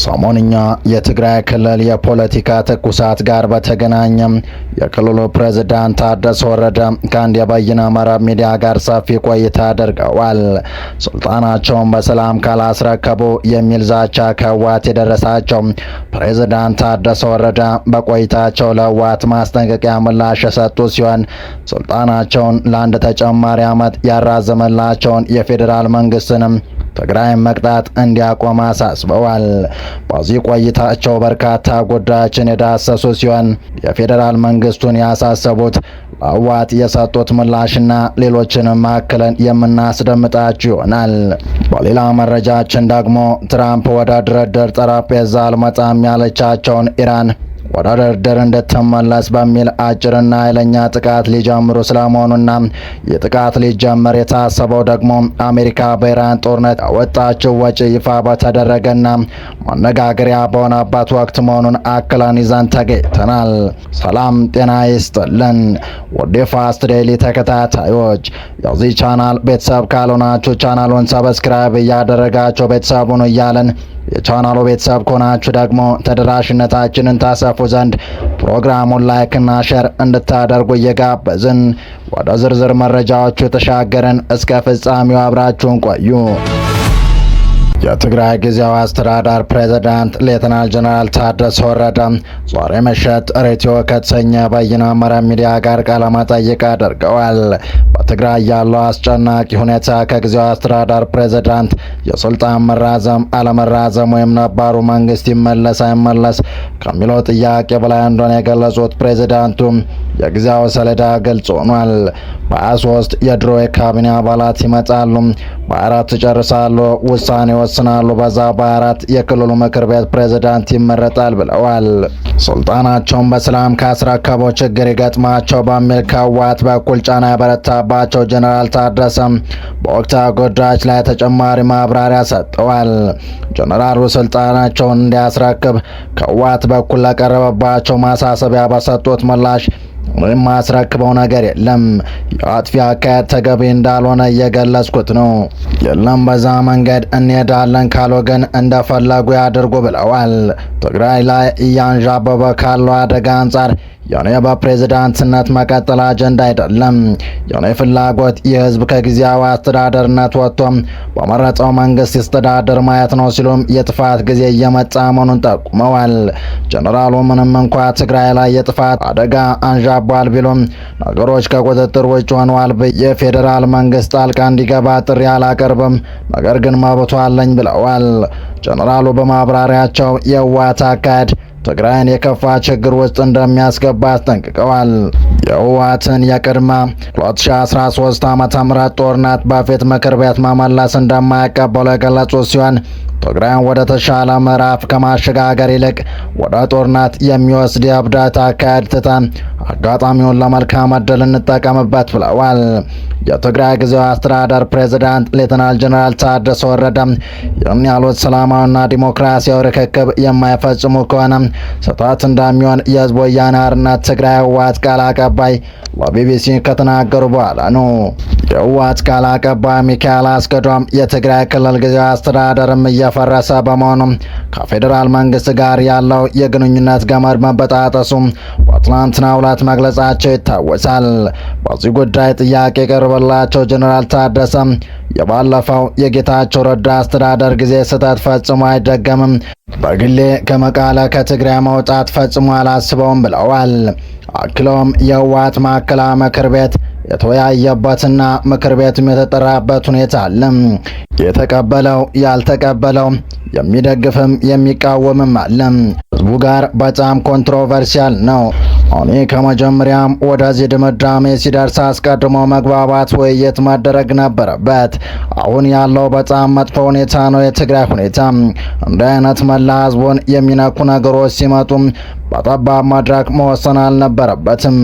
ከሰሞንኛ የትግራይ ክልል የፖለቲካ ትኩሳት ጋር በተገናኘ የክልሉ ፕሬዝዳንት ታደሰ ወረደ ከአንድ የበይነ መረብ ሚዲያ ጋር ሰፊ ቆይታ አድርገዋል። ስልጣናቸውን በሰላም ካላስረከቡ የሚል ዛቻ ከህወሓት የደረሳቸው ፕሬዝዳንት ታደሰ ወረደ በቆይታቸው ለህወሓት ማስጠንቀቂያ ምላሽ የሰጡ ሲሆን ስልጣናቸውን ለአንድ ተጨማሪ ዓመት ያራዘመላቸውን የፌዴራል መንግስትንም ትግራይን መቅጣት እንዲያቆም አሳስበዋል። በዚህ ቆይታቸው በርካታ ጉዳዮችን የዳሰሱ ሲሆን የፌዴራል መንግስቱን ያሳሰቡት ለህወሓት የሰጡት ምላሽና ሌሎችንም አክለን የምናስደምጣችሁ ይሆናል። በሌላ መረጃችን ደግሞ ትራምፕ ወደ ድርድር ጠረጴዛ አልመጣም ያለቻቸውን ኢራን ወደ ድርድር እንድትመለስ በሚል አጭርና ኃይለኛ ጥቃት ሊጀምሩ ስለመሆኑና የጥቃት ሊጀመር የታሰበው ደግሞ አሜሪካ በኢራን ጦርነት ያወጣችው ወጪ ይፋ በተደረገና መነጋገሪያ በሆነበት ወቅት መሆኑን አክለን ይዘን ተገኝተናል። ሰላም ጤና ይስጥልን ውድ ፋስት ዴይሊ ተከታታዮች፣ የዚህ ቻናል ቤተሰብ ካልሆናችሁ ቻናሉን ሰብስክራይብ እያደረጋችሁ ቤተሰቡን እያለን የቻናሉ ቤተሰብ ከሆናችሁ ደግሞ ተደራሽነታችንን ታሰፉ ዘንድ ፕሮግራሙን ላይክና ሼር እንድታደርጉ እየጋበዝን ወደ ዝርዝር መረጃዎቹ ተሻገርን። እስከ ፍጻሜው አብራችሁን ቆዩ። የትግራይ ጊዜያዊ አስተዳደር ፕሬዝዳንት ሌተናል ጀነራል ታደሰ ወረደ ዛሬ ምሽት ሬዲዮ ከተሰኘ በይነ መረብ ሚዲያ ጋር ቃለ መጠይቅ አድርገዋል። በትግራይ ያለው አስጨናቂ ሁኔታ ከጊዜያዊ አስተዳደር ፕሬዝዳንት የስልጣን መራዘም አለመራዘም ወይም ነባሩ መንግስት ይመለስ አይመለስ ከሚለው ጥያቄ በላይ እንደሆነ የገለጹት ፕሬዝዳንቱ የጊዜያዊ ሰሌዳ ግልጽ ሆኗል። በ23 የድሮ የካቢኔ አባላት ይመጣሉ፣ በ24 ይጨርሳሉ፣ ውሳኔ ይወስናሉ፣ በዛ በ24 የክልሉ ምክር ቤት ፕሬዝዳንት ይመረጣል ብለዋል። ስልጣናቸውን በሰላም ካስረከቡ ችግር ይገጥማቸው በሚል ከህወሓት በኩል ጫና የበረታባቸው ጀነራል ታደሰ በወቅታዊ ጉዳዮች ላይ ተጨማሪ ማብራሪያ ሰጥተዋል። ጀነራሉ ስልጣናቸውን እንዲያስረክብ ከህወሓት በኩል ለቀረበባቸው ማሳሰቢያ በሰጡት ምላሽ ምንም ማስረክበው ነገር የለም፣ የአጥፊ አካሄድ ተገቢ እንዳልሆነ እየገለጽኩት ነው፣ የለም በዛ መንገድ እንሄዳለን ካሉ ግን እንደፈለጉ ያድርጉ ብለዋል። ትግራይ ላይ እያንዣበበ ካለው አደጋ አንጻር የኔ በፕሬዝዳንትነት መቀጠል አጀንዳ አይደለም። የኔ ፍላጎት የህዝብ ከጊዜያዊ አስተዳደርነት ወጥቶ በመረጠው መንግስት ይስተዳደር ማየት ነው ሲሉም የጥፋት ጊዜ እየመጣ መሆኑን ጠቁመዋል። ጀነራሉ ምንም እንኳ ትግራይ ላይ የጥፋት አደጋ አንዣቧል ቢሉም ነገሮች ከቁጥጥር ውጭ ሆነዋል። የፌዴራል መንግስት ጣልቃ እንዲገባ ጥሪ አላቀርብም፣ ነገር ግን መብቱ አለኝ ብለዋል። ጀነራሉ በማብራሪያቸው የህወሓት አካሄድ ትግራይን የከፋ ችግር ውስጥ እንደሚያስገባ አስጠንቅቀዋል። የህወሓትን የቅድመ 2013 ዓ.ም ጦርነት በፊት ምክር ቤት መመለስ እንደማይቀበሉ የገለጹ ሲሆን ትግራይን ወደ ተሻለ ምዕራፍ ከማሸጋገር ይልቅ ወደ ጦርነት የሚወስድ የእብደት አካሄድ ትተን አጋጣሚውን ለመልካም ዕድል እንጠቀምበት ብለዋል። የትግራይ ጊዜያዊ አስተዳደር ፕሬዝዳንት ሌተናል ጀነራል ታደሰ ወረደ ይህን ያሉት ሰላማዊና ዲሞክራሲያዊ ርክክብ የማይፈጽሙ ከሆነ ስህተት እንደሚሆን የህዝብ ወያነ ሓርነት ትግራይ ህወሓት ቃል አቀባይ ለቢቢሲ ከተናገሩ በኋላ ነው። የህወሓት ቃል አቀባይ ሚካኤል አስገዶም የትግራይ ክልል ጊዜያዊ አስተዳደርም እየፈረሰ በመሆኑ ከፌዴራል መንግስት ጋር ያለው የግንኙነት ገመድ መበጣጠሱ በትናንትናው ዕለት መግለጻቸው ይታወሳል። በዚህ ጉዳይ ጥያቄ የቀረበላቸው ጀነራል ታደሰ የባለፈው የጌታቸው ረዳ አስተዳደር ጊዜ ስህተት ፈጽሞ አይደገምም፣ በግሌ ከመቀለ ከትግራይ መውጣት ፈጽሞ አላስበውም ብለዋል። አክለውም የህወሓት ማዕከላዊ ምክር ቤት የተወያየበትና ምክር ቤቱም የተጠራበት ሁኔታ አለ። የተቀበለው ያልተቀበለው የሚደግፍም የሚቃወምም አለ። ህዝቡ ጋር በጣም ኮንትሮቨርሲያል ነው። እኔ ከመጀመሪያም ወደዚህ ድምዳሜ ሲደርስ አስቀድሞ መግባባት ውይይት መደረግ ነበረበት። አሁን ያለው በጣም መጥፎ ሁኔታ ነው የትግራይ ሁኔታ። እንዲህ አይነት መላ ህዝቡን የሚነኩ ነገሮች ሲመጡ በጠባብ መድረክ መወሰን አልነበረበትም።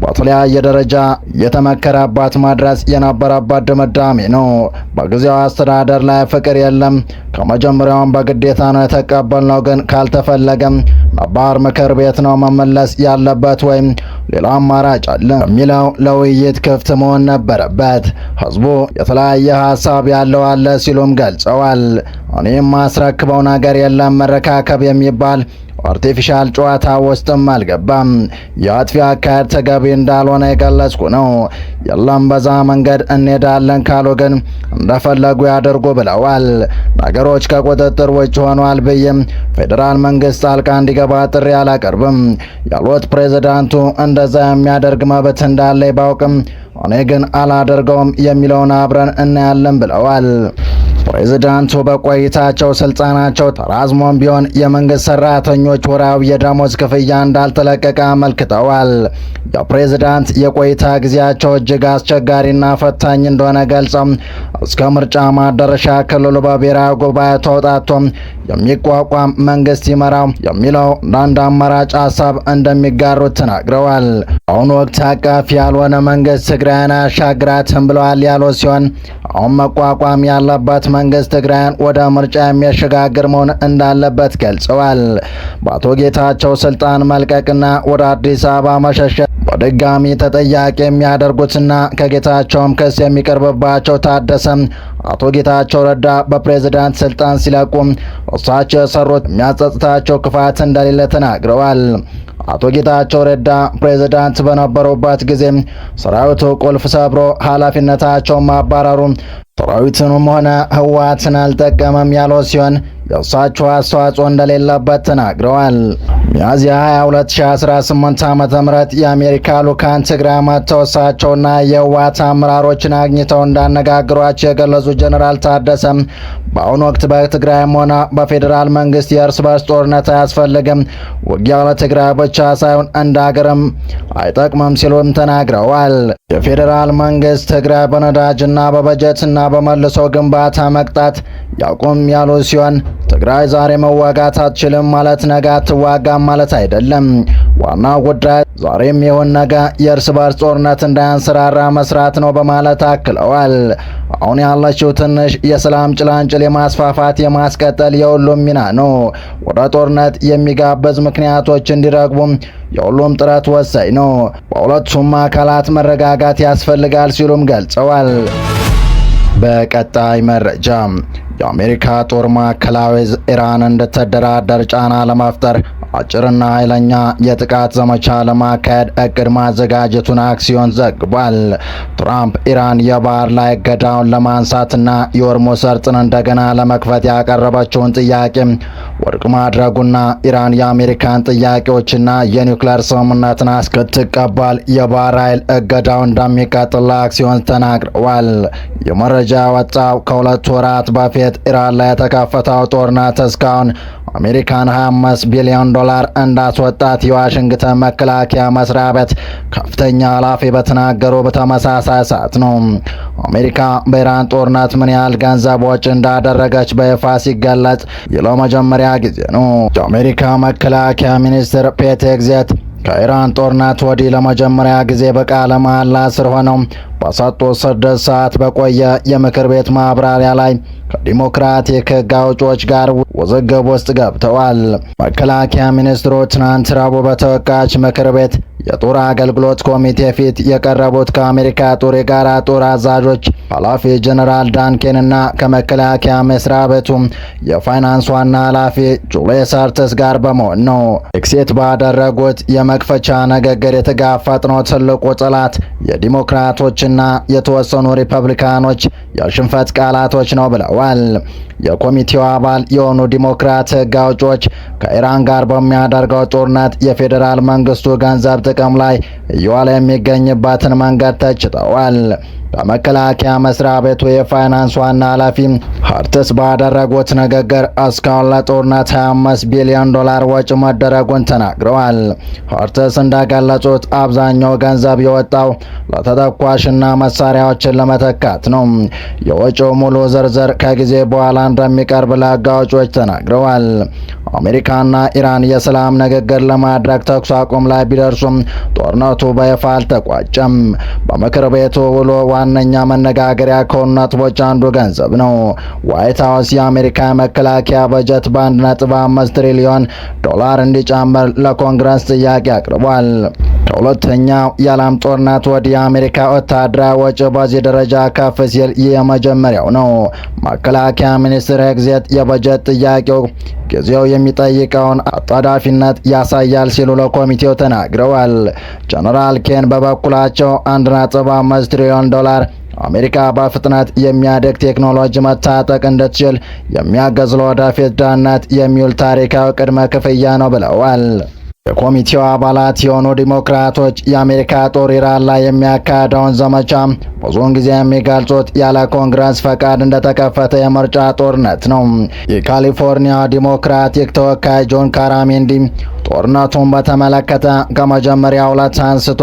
በተለያየ ደረጃ የተመከረበት መድረስ የነበረበት ድምዳሜ ነው። በጊዜያዊ አስተዳደር ላይ ፍቅር የለም። ከመጀመሪያውም በግዴታ ነው የተቀበልነው። ግን ካልተፈለገም ነባር ምክር ቤት ነው መመለስ ያለበት ወይም ሌላ አማራጭ አለ የሚለው ለውይይት ክፍት መሆን ነበረበት። ህዝቡ የተለያየ ሀሳብ ያለው አለ ሲሉም ገልጸዋል። እኔም ማስረክበው ነገር የለም መረካከብ የሚባል አርቲፊሻል ጨዋታ ውስጥም አልገባም። የአጥፊ አካሄድ ተገቢ እንዳልሆነ የገለጽኩ ነው። የለም በዛ መንገድ እንሄዳለን ካሉ ግን እንደፈለጉ ያደርጉ ብለዋል። ነገሮች ከቁጥጥር ውጭ ሆኗል ብዬም ፌዴራል መንግስት ጣልቃ እንዲገባ ጥሪ አላቀርብም ያሉት ፕሬዝዳንቱ እንደዛ የሚያደርግ መብት እንዳለ ባውቅም እኔ ግን አላደርገውም የሚለውን አብረን እናያለን ብለዋል። ፕሬዝዳንቱ በቆይታቸው ስልጣናቸው ተራዝሞም ቢሆን የመንግስት ሰራተኞች ወራዊ የደሞዝ ክፍያ እንዳልተለቀቀ አመልክተዋል። የፕሬዝዳንት የቆይታ ጊዜያቸው እጅግ አስቸጋሪና ፈታኝ እንደሆነ ገልጸው እስከ ምርጫ ማደረሻ ክልሉ በብሔራዊ ጉባኤ ተውጣቶ የሚቋቋም መንግስት ይመራው የሚለው አንድ አማራጭ ሀሳብ እንደሚጋሩት ተናግረዋል። አሁን ወቅት አቃፊ ያልሆነ መንግስት ትግራይን አያሻግራትም ብለዋል ያሉት ሲሆን አሁን መቋቋም ያለበት መንግስት ትግራይን ወደ ምርጫ የሚያሸጋግር መሆን እንዳለበት ገልጸዋል። በአቶ ጌታቸው ስልጣን መልቀቅና ወደ አዲስ አበባ መሸሸት በድጋሚ ተጠያቂ የሚያደርጉትና ከጌታቸውም ክስ የሚቀርብባቸው ታደሰም አቶ ጌታቸው ረዳ በፕሬዝዳንት ስልጣን ሲለቁ እሳቸው የሰሩት የሚያጸጽታቸው ክፋት እንደሌለ ተናግረዋል። አቶ ጌታቸው ረዳ ፕሬዝዳንት በነበሩበት ጊዜ ሰራዊቱ ቁልፍ ሰብሮ ኃላፊነታቸውን ማባረሩ ሰራዊቱንም ሆነ ህወሓትን አልጠቀመም ያለው ሲሆን የእሳቸው አስተዋጽኦ እንደሌለበት ተናግረዋል። ሚያዝያ 2018 ዓ.ም የአሜሪካ ልዑካን ትግራይ መጥተው እሳቸውና የህወሓት አመራሮችን አግኝተው እንዳነጋግሯቸው የገለጹት ጀነራል ታደሰ በአሁኑ ወቅት በትግራይም ሆነ በፌዴራል መንግስት የእርስ በርስ ጦርነት አያስፈልግም፣ ውጊያው ለትግራይ ብቻ ሳይሆን እንደ ሀገርም አይጠቅምም ሲሉም ተናግረዋል። የፌዴራል መንግስት ትግራይ በነዳጅና በበጀትና በመልሶ ግንባታ መቅጣት ያቁም ያሉ ሲሆን ትግራይ ዛሬ መዋጋት አትችልም ማለት ነገ አትዋጋም ማለት አይደለም። ዋናው ጉዳይ ዛሬም ይሁን ነገ የእርስ በርስ ጦርነት እንዳያንሰራራ መስራት ነው በማለት አክለዋል። አሁን ያለችው ትንሽ የሰላም ጭላንጭል የማስፋፋት የማስቀጠል የሁሉም ሚና ነው። ወደ ጦርነት የሚጋበዝ ምክንያቶች እንዲረግቡም የሁሉም ጥረት ወሳኝ ነው። በሁለቱም አካላት መረጋጋት ያስፈልጋል ሲሉም ገልጸዋል። በቀጣይ መረጃ የአሜሪካ ጦር ማዕከላዊ ኢራን እንድትደራደር ጫና ለመፍጠር አጭርና ኃይለኛ የጥቃት ዘመቻ ለማካሄድ እቅድ ማዘጋጀቱን አክሲዮን ዘግቧል። ትራምፕ ኢራን የባህር ላይ እገዳውን ለማንሳትና የሆርሙዝ ሰርጥን እንደገና ለመክፈት ያቀረበችውን ጥያቄ ውድቅ ማድረጉና ኢራን የአሜሪካን ጥያቄዎችና የኒውክሌር ስምምነትን እስክትቀበል የባህር ኃይል እገዳው እንደሚቀጥል አክሲዮን ተናግረዋል። የመረጃ ያወጣው ከሁለት ወራት በፊት ኢራን ላይ የተከፈተው ጦርነት እስካሁን አሜሪካን 25 ቢሊዮን ዶላር እንዳስወጣት የዋሽንግተን መከላከያ መስሪያ ቤት ከፍተኛ ኃላፊ በተናገሩ በተመሳሳይ ሰዓት ነው። አሜሪካ በኢራን ጦርነት ምን ያህል ገንዘብ ወጪ እንዳደረገች በይፋ ሲገለጽ ለመጀመሪያ ጊዜ ነው። የአሜሪካ መከላከያ ሚኒስትር ፔት ኤግዜት ከኢራን ጦርነት ወዲህ ለመጀመሪያ ጊዜ በቃለ መሃላ ስር ሆነው በሰጡት 6 ሰዓት በቆየ የምክር ቤት ማብራሪያ ላይ ከዲሞክራቲክ ሕግ አውጪዎች ጋር ውዝግብ ውስጥ ገብተዋል። መከላከያ ሚኒስትሩ ትናንት ረቡዕ በተወካዮች ምክር ቤት የጦር አገልግሎት ኮሚቴ ፊት የቀረቡት ከአሜሪካ ጦር የጋራ ጦር አዛዦች ኃላፊ ጀነራል ዳን ኬንና ከመከላከያ መስሪያ ቤቱ የፋይናንስ ዋና ኃላፊ ጁሊየስ አርትስ ጋር በመሆን ነው። ኤክሴት ባደረጉት የመክፈቻ ንግግር የተጋፈጥነው ትልቁ ጠላት የዲሞክራቶችና የተወሰኑ ሪፐብሊካኖች የሽንፈት ቃላቶች ነው ብለዋል። የኮሚቴው አባል የሆኑ ዲሞክራት ሕግ አውጪዎች ከኢራን ጋር በሚያደርገው ጦርነት የፌዴራል መንግስቱ ገንዘብ ጥቅም ላይ እየዋለ የሚገኝበትን መንገድ ተችተዋል። በመከላከያ መስሪያ ቤቱ የፋይናንስ ዋና ኃላፊ ሀርትስ ባደረጉት ንግግር እስካሁን ለጦርነት 25 ቢሊዮን ዶላር ወጪ መደረጉን ተናግረዋል። ሀርትስ እንደገለጹት አብዛኛው ገንዘብ የወጣው ለተተኳሽና መሳሪያዎችን ለመተካት ነው። የወጪው ሙሉ ዝርዝር ከጊዜ በኋላ እንደሚቀርብ ለሕግ አውጪዎች ተናግረዋል። አሜሪካና ኢራን የሰላም ንግግር ለማድረግ ተኩስ አቁም ላይ ቢደርሱም ጦርነቱ በይፋ አልተቋጨም። በምክር ቤቱ ውሎ ዋነኛ መነጋገሪያ ከሆኑ ነጥቦች አንዱ ገንዘብ ነው። ዋይት ሀውስ የአሜሪካ መከላከያ በጀት በ1.5 ትሪሊዮን ዶላር እንዲጨምር ለኮንግረስ ጥያቄ አቅርቧል። ከሁለተኛው የዓለም ጦርነት ወዲህ የአሜሪካ ወታደራዊ ወጪ በዚህ ደረጃ ከፍ ሲል የመጀመሪያው ነው። መከላከያ ሚኒስትር ሄግሴት የበጀት ጥያቄው ጊዜው የሚጠይቀውን አጣዳፊነት ያሳያል ሲሉ ለኮሚቴው ተናግረዋል። ጀነራል ኬን በበኩላቸው 1.5 ትሪሊዮን ዶላር አሜሪካ በፍጥነት የሚያድግ ቴክኖሎጂ መታጠቅ እንድትችል የሚያገዝ ለወደፊት ደህንነት የሚውል ታሪካዊ ቅድመ ክፍያ ነው ብለዋል። የኮሚቴው አባላት የሆኑ ዲሞክራቶች የአሜሪካ ጦር ኢራን ላይ የሚያካሄደውን ዘመቻ ብዙውን ጊዜ የሚገልጹት ያለ ኮንግረስ ፈቃድ እንደተከፈተ የምርጫ ጦርነት ነው። የካሊፎርኒያ ዲሞክራቲክ ተወካይ ጆን ካራሚንዲ ጦርነቱን በተመለከተ ከመጀመሪያው ዕለት አንስቶ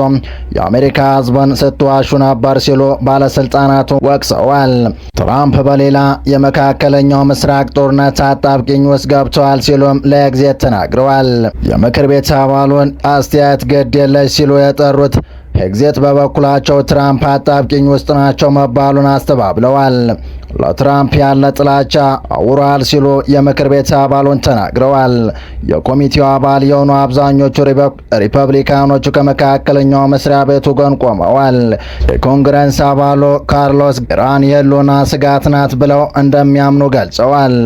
የአሜሪካ ሕዝብን ስትዋሹ ነበር ሲሉ ባለስልጣናቱ ወቅሰዋል። ትራምፕ በሌላ የመካከለኛው ምስራቅ ጦርነት አጣብቂኝ ውስጥ ገብተዋል ሲሉም ለጊዜት ተናግረዋል። የምክር ቤት አባሉን አስተያየት ግድ የለሽ ሲሉ የጠሩት ሄግሴት በበኩላቸው ትራምፕ አጣብቂኝ ውስጥ ናቸው መባሉን አስተባብለዋል። ለትራምፕ ያለ ጥላቻ አውሯል ሲሉ የምክር ቤት አባሉን ተናግረዋል። የኮሚቴው አባል የሆኑ አብዛኞቹ ሪፐብሊካኖቹ ከመካከለኛው መስሪያ ቤቱ ጎን ቆመዋል። የኮንግረስ አባሉ ካርሎስ ኢራን የህልውና ስጋት ናት ብለው እንደሚያምኑ ገልጸዋል።